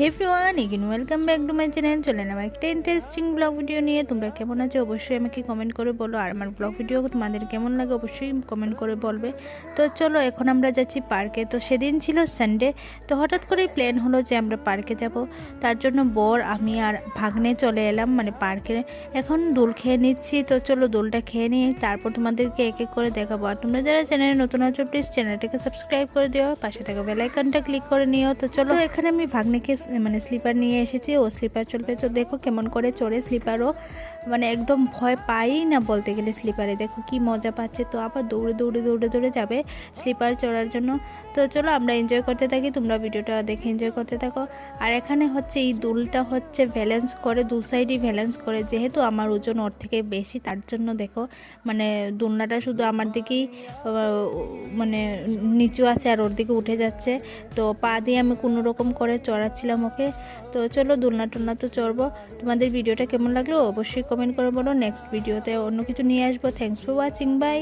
Hey everyone, again welcome back to my channel. চলেন আমার একটা ইন্টারেস্টিং ব্লগ ভিডিও নিয়ে। তোমরা কেমন আছো অবশ্যই আমাকে কমেন্ট করে বলো, আর আমার ব্লগ ভিডিও তোমাদের কেমন লাগে অবশ্যই কমেন্ট করে বলবে। তো চলো, এখন আমরা যাচ্ছি পার্কে। তো সেদিন ছিল সানডে, তো হঠাৎ করেই প্ল্যান হলো যে আমরা পার্কে যাব। তার জন্য বর, আমি আর ভাগ্নে চলে এলাম মানে পার্কে। এখন দোল খেয়ে নিচ্ছি। তো চলো দোলটা খেয়ে নিই, তারপর তোমাদেরকে এক এক করে দেখাবো। আর তোমরা যারা চ্যানেলে নতুন আছো প্লিজ চ্যানেলটাকে সাবস্ক্রাইব করে দিও, পাশে থাকা বেল আইকনটা ক্লিক করে নিও। তো চলো, এখানে আমি ভাগ্নেকে মানে স্লিপার নিয়ে এসেছি, ও স্লিপার চলবে। তো দেখো কেমন করে চড়ে স্লিপারও, মানে একদম ভয় পাই না বলতে গেলে স্লিপারে। দেখো কি মজা পাচ্ছে। তো আবার দৌড়ে দৌড়ে দৌড়ে দৌড়ে যাবে স্লিপার চড়ার জন্য। তো চলো আমরা এনজয় করতে থাকি, তোমরা ভিডিওটা দেখে এনজয় করতে থাকো। আর এখানে হচ্ছে এই দুলটা হচ্ছে ব্যালেন্স করে, দু সাইডই ব্যালেন্স করে। যেহেতু আমার ওজন ওর থেকে বেশি, তার জন্য দেখো মানে দোলনাটা শুধু আমার দিকেই মানে নিচু আছে আর ওর দিকে উঠে যাচ্ছে। তো পা দিয়ে আমি কোনো রকম করে চড়াচ্ছিলাম ওকে। তো চলো দোলনা টোলনা তো চড়বো। তোমাদের ভিডিওটা কেমন লাগলো অবশ্যই কমেন্ট করে বলো। নেক্সট ভিডিওতে অন্য কিছু নিয়ে আসবো। Thanks for watching, by.